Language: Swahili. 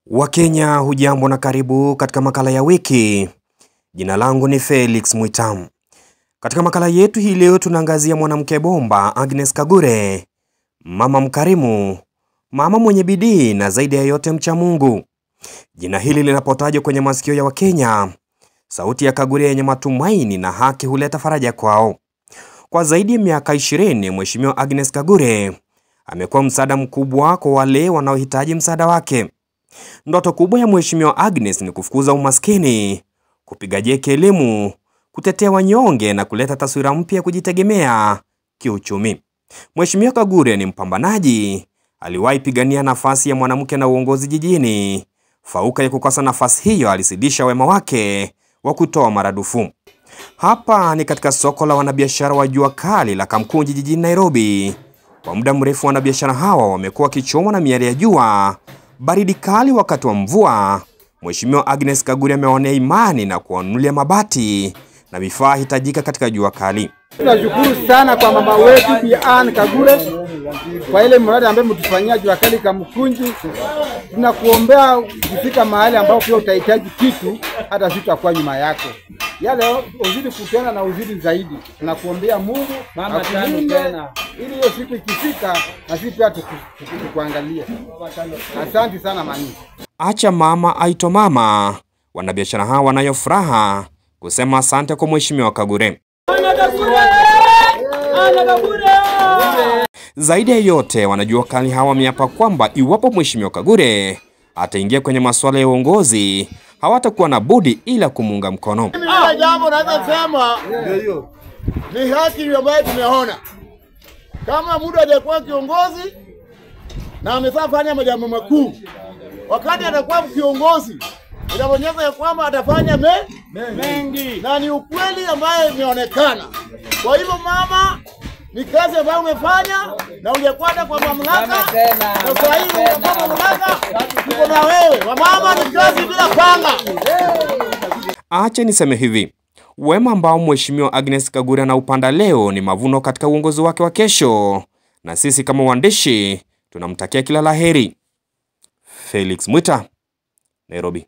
Wakenya hujambo na karibu katika makala ya wiki. Jina langu ni Felix Mwita. Katika makala yetu hii leo tunaangazia mwanamke bomba Agnes Kagure, mama mkarimu, mama mwenye bidii na zaidi ya yote mcha Mungu. Jina hili linapotajwa kwenye masikio ya Wakenya, sauti ya Kagure yenye matumaini na haki huleta faraja kwao. Kwa zaidi ya miaka 20, Mheshimiwa Agnes Kagure amekuwa msaada mkubwa kwa wale wanaohitaji msaada wake. Ndoto kubwa ya Mheshimiwa Agnes ni kufukuza umaskini, kupiga jeki elimu, kutetea wanyonge na kuleta taswira mpya kujitegemea kiuchumi. Mheshimiwa Kagure ni mpambanaji, aliwahi pigania nafasi ya mwanamke na uongozi jijini. Fauka ya kukosa nafasi hiyo alisidisha wema wake wa kutoa maradufu. Hapa ni katika soko la wanabiashara wa jua kali la Kamkunji jijini Nairobi. Kwa muda mrefu wanabiashara hawa wamekuwa kichomwa na miale ya jua, baridi kali wakati wa mvua. Mheshimiwa Agnes Kagure ameonea imani na kuwanunulia mabati na vifaa hitajika katika jua kali. Tunashukuru sana kwa mama wetu Bi Ann Kagure kwa ile mradi ambaye mtufanyia jua kali Kamkunji. Tunakuombea ukifika mahali ambapo pia utahitaji kitu, hata sisi tutakuwa nyuma yako. Yale uzidi kutenda na uzidi zaidi. Tunakuombea Mungu mama tena ili hiyo siku ikifika na sisi pia tukuangalie. Asante sana mami. Acha mama aito mama. Wanabiashara hawa wanayo furaha kusema asante kwa Mheshimiwa Kagure. Zaidi ya yote wanajua kali hawa wameapa kwamba iwapo Mheshimiwa Kagure ataingia kwenye masuala ya uongozi, hawatakuwa na budi ila kumunga mkono. Jambo naweza sema ni haki ambayo tumeona. Kama muda hajakuwa kiongozi na amesafanya majambo makuu, wakati atakuwa kiongozi inaonyesha ya kwamba atafanya mengi na ni ukweli ambaye imeonekana. Kwa hivyo mama, ni kazi ambayo umefanya na hujakwenda kwa mamlaka, na sasa hivi unakuwa mamlaka, tuko na wewe. Mama, ni kazi bila panga. Acha niseme hivi, wema ambao Mheshimiwa Agnes Kagure anaupanda leo ni mavuno katika uongozi wake wa kesho, na sisi kama waandishi tunamtakia kila laheri. Felix Mwita, Nairobi.